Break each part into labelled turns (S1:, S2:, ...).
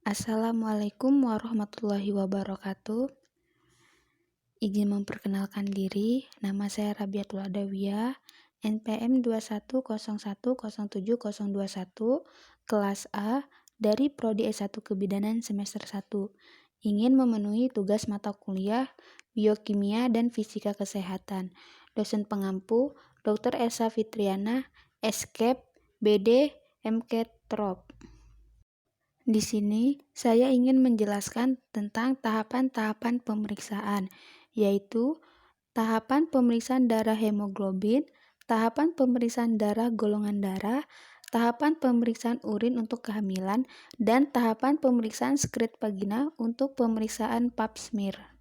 S1: Assalamualaikum warahmatullahi wabarakatuh. Izin memperkenalkan diri, nama saya Rabiatul Adawiyah, NPM 2101070021, kelas A, dari Prodi S1 Kebidanan semester 1. Ingin memenuhi tugas mata kuliah Biokimia dan Fisika Kesehatan. Dosen pengampu, Dr. Elsa Fitriana, Eskep, BD, MKTROP. Di sini, saya ingin menjelaskan tentang tahapan-tahapan pemeriksaan, yaitu tahapan pemeriksaan darah hemoglobin, tahapan pemeriksaan darah golongan darah, tahapan pemeriksaan urin untuk kehamilan, dan tahapan pemeriksaan sekret vagina untuk pemeriksaan pap smear.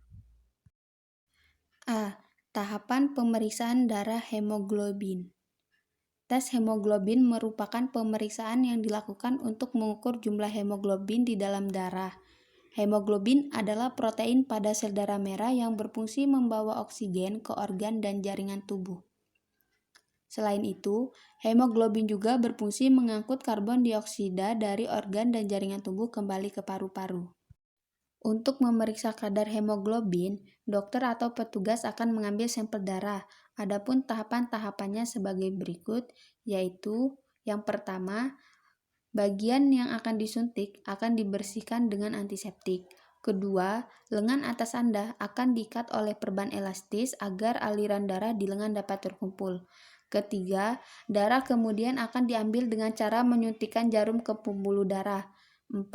S1: A. Tahapan pemeriksaan darah hemoglobin. Tes hemoglobin merupakan pemeriksaan yang dilakukan untuk mengukur jumlah hemoglobin di dalam darah. Hemoglobin adalah protein pada sel darah merah yang berfungsi membawa oksigen ke organ dan jaringan tubuh. Selain itu, hemoglobin juga berfungsi mengangkut karbon dioksida dari organ dan jaringan tubuh kembali ke paru-paru. Untuk memeriksa kadar hemoglobin, dokter atau petugas akan mengambil sampel darah. Adapun tahapan-tahapannya sebagai berikut, yaitu yang pertama, bagian yang akan disuntik akan dibersihkan dengan antiseptik. Kedua, lengan atas Anda akan diikat oleh perban elastis agar aliran darah di lengan dapat terkumpul. Ketiga, darah kemudian akan diambil dengan cara menyuntikkan jarum ke pembuluh darah. 4.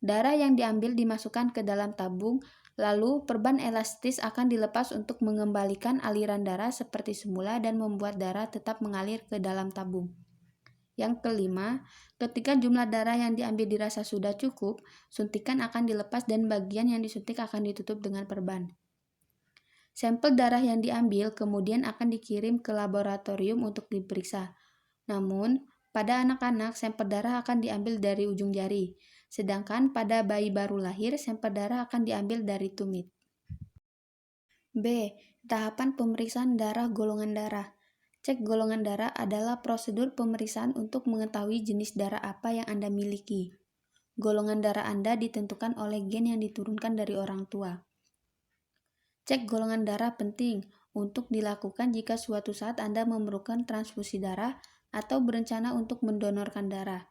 S1: Darah yang diambil dimasukkan ke dalam tabung, lalu perban elastis akan dilepas untuk mengembalikan aliran darah seperti semula dan membuat darah tetap mengalir ke dalam tabung. Yang kelima, ketika jumlah darah yang diambil dirasa sudah cukup, suntikan akan dilepas dan bagian yang disuntik akan ditutup dengan perban. Sampel darah yang diambil kemudian akan dikirim ke laboratorium untuk diperiksa. Namun, pada anak-anak, sampel darah akan diambil dari ujung jari. Sedangkan pada bayi baru lahir, sampel darah akan diambil dari tumit. B. Tahapan pemeriksaan darah golongan darah. Cek golongan darah adalah prosedur pemeriksaan untuk mengetahui jenis darah apa yang Anda miliki. Golongan darah Anda ditentukan oleh gen yang diturunkan dari orang tua. Cek golongan darah penting untuk dilakukan jika suatu saat Anda memerlukan transfusi darah atau berencana untuk mendonorkan darah.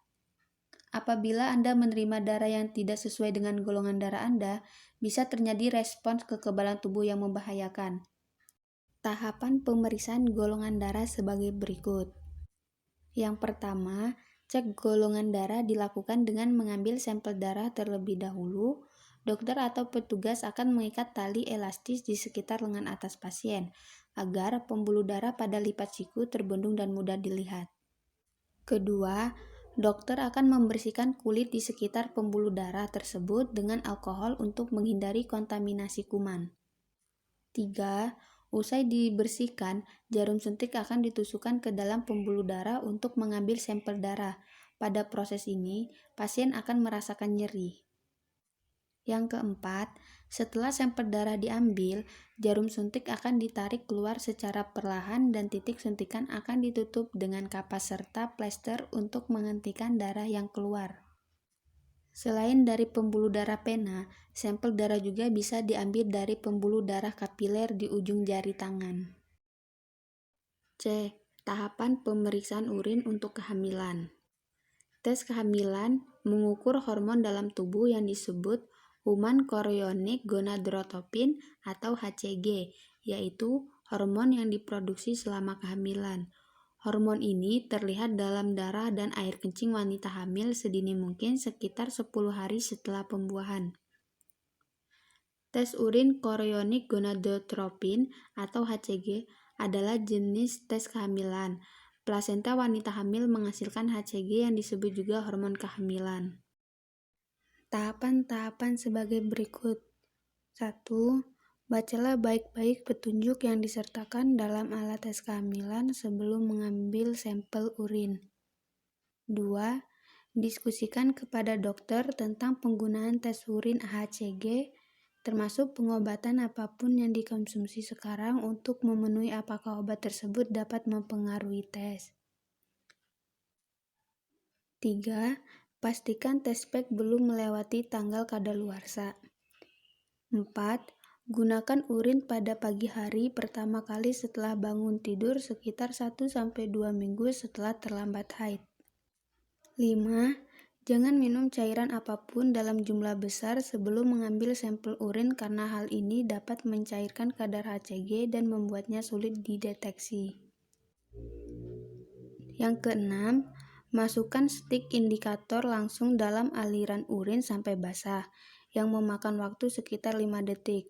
S1: Apabila Anda menerima darah yang tidak sesuai dengan golongan darah Anda, bisa terjadi respons kekebalan tubuh yang membahayakan. Tahapan pemeriksaan golongan darah sebagai berikut. Yang pertama, cek golongan darah dilakukan dengan mengambil sampel darah terlebih dahulu. Dokter atau petugas akan mengikat tali elastis di sekitar lengan atas pasien, agar pembuluh darah pada lipat siku terbendung dan mudah dilihat. Kedua, dokter akan membersihkan kulit di sekitar pembuluh darah tersebut dengan alkohol untuk menghindari kontaminasi kuman. 3. Usai dibersihkan, jarum suntik akan ditusukkan ke dalam pembuluh darah untuk mengambil sampel darah. Pada proses ini, pasien akan merasakan nyeri. Yang keempat, setelah sampel darah diambil, jarum suntik akan ditarik keluar secara perlahan dan titik suntikan akan ditutup dengan kapas serta plester untuk menghentikan darah yang keluar. Selain dari pembuluh darah pena, sampel darah juga bisa diambil dari pembuluh darah kapiler di ujung jari tangan. C. Tahapan pemeriksaan urin untuk kehamilan. Tes kehamilan mengukur hormon dalam tubuh yang disebut Human Chorionic Gonadotropin atau HCG, yaitu hormon yang diproduksi selama kehamilan. Hormon ini terlihat dalam darah dan air kencing wanita hamil sedini mungkin sekitar 10 hari setelah pembuahan. Tes urin chorionic gonadotropin atau HCG adalah jenis tes kehamilan. Plasenta wanita hamil menghasilkan HCG yang disebut juga hormon kehamilan. Tahapan-tahapan sebagai berikut. 1. Bacalah baik-baik petunjuk yang disertakan dalam alat tes kehamilan sebelum mengambil sampel urin. 2. Diskusikan kepada dokter tentang penggunaan tes urin HCG, termasuk pengobatan apapun yang dikonsumsi sekarang untuk memenuhi apakah obat tersebut dapat mempengaruhi tes. 3. Pastikan test pack belum melewati tanggal kadaluarsa. 4. Gunakan urin pada pagi hari pertama kali setelah bangun tidur sekitar 1-2 minggu setelah terlambat haid. 5. Jangan minum cairan apapun dalam jumlah besar sebelum mengambil sampel urin karena hal ini dapat mencairkan kadar HCG dan membuatnya sulit dideteksi. Yang keenam, masukkan stik indikator langsung dalam aliran urin sampai basah, yang memakan waktu sekitar 5 detik.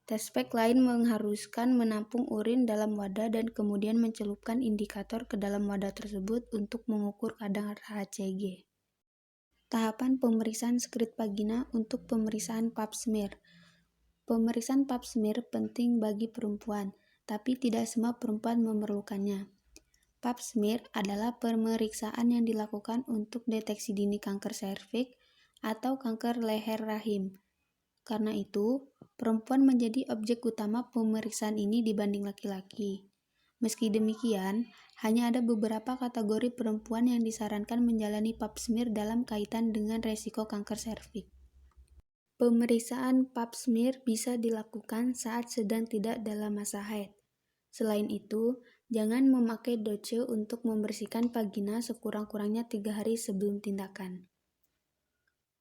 S1: Test pack lain mengharuskan menampung urin dalam wadah dan kemudian mencelupkan indikator ke dalam wadah tersebut untuk mengukur kadar HCG. Tahapan pemeriksaan sekret vagina untuk pemeriksaan pap smear. Pemeriksaan pap smear penting bagi perempuan, tapi tidak semua perempuan memerlukannya. Pap smear adalah pemeriksaan yang dilakukan untuk deteksi dini kanker serviks atau kanker leher rahim. Karena itu, perempuan menjadi objek utama pemeriksaan ini dibanding laki-laki. Meski demikian, hanya ada beberapa kategori perempuan yang disarankan menjalani pap smear dalam kaitan dengan resiko kanker serviks. Pemeriksaan pap smear bisa dilakukan saat sedang tidak dalam masa haid. Selain itu, jangan memakai douche untuk membersihkan vagina sekurang-kurangnya 3 hari sebelum tindakan.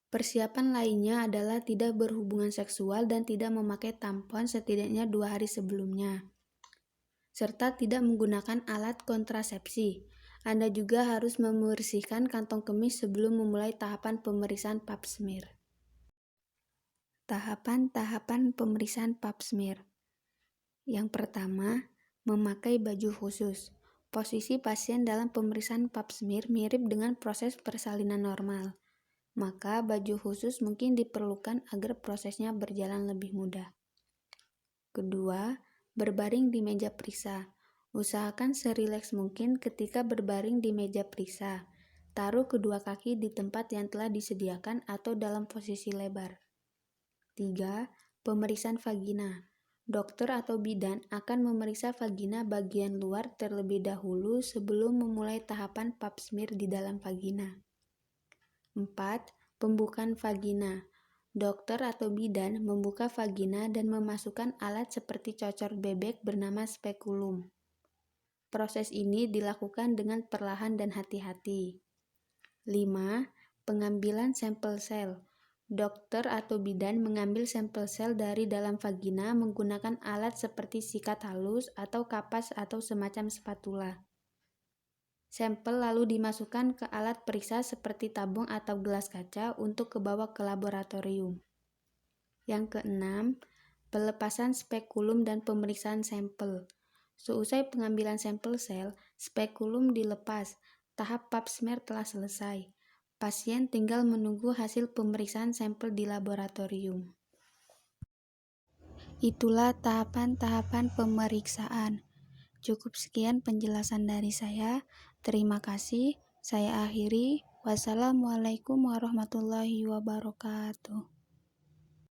S1: Persiapan lainnya adalah tidak berhubungan seksual dan tidak memakai tampon setidaknya 2 hari sebelumnya, serta tidak menggunakan alat kontrasepsi. Anda juga harus membersihkan kantong kemih sebelum memulai tahapan pemeriksaan pap smear. Tahapan-tahapan pemeriksaan pap smear. Yang pertama, memakai baju khusus. Posisi pasien dalam pemeriksaan pap smear mirip dengan proses persalinan normal, maka baju khusus mungkin diperlukan agar prosesnya berjalan lebih mudah. Kedua, berbaring di meja periksa. Usahakan serileks mungkin ketika berbaring di meja periksa. Taruh kedua kaki di tempat yang telah disediakan atau dalam posisi lebar. 3. Pemeriksaan vagina. Dokter atau bidan akan memeriksa vagina bagian luar terlebih dahulu sebelum memulai tahapan pap smear di dalam vagina. 4. Pembukaan vagina. Dokter atau bidan membuka vagina dan memasukkan alat seperti cocor bebek bernama spekulum. Proses ini dilakukan dengan perlahan dan hati-hati. 5. Pengambilan sampel sel. Dokter atau bidan mengambil sampel sel dari dalam vagina menggunakan alat seperti sikat halus atau kapas atau semacam spatula. Sampel lalu dimasukkan ke alat periksa seperti tabung atau gelas kaca untuk dibawa ke laboratorium. Yang keenam, pelepasan spekulum dan pemeriksaan sampel. Seusai pengambilan sampel sel, spekulum dilepas. Tahap pap smear telah selesai. Pasien tinggal menunggu hasil pemeriksaan sampel di laboratorium. Itulah tahapan-tahapan pemeriksaan. Cukup sekian penjelasan dari saya. Terima kasih. Saya akhiri. Wassalamualaikum warahmatullahi wabarakatuh.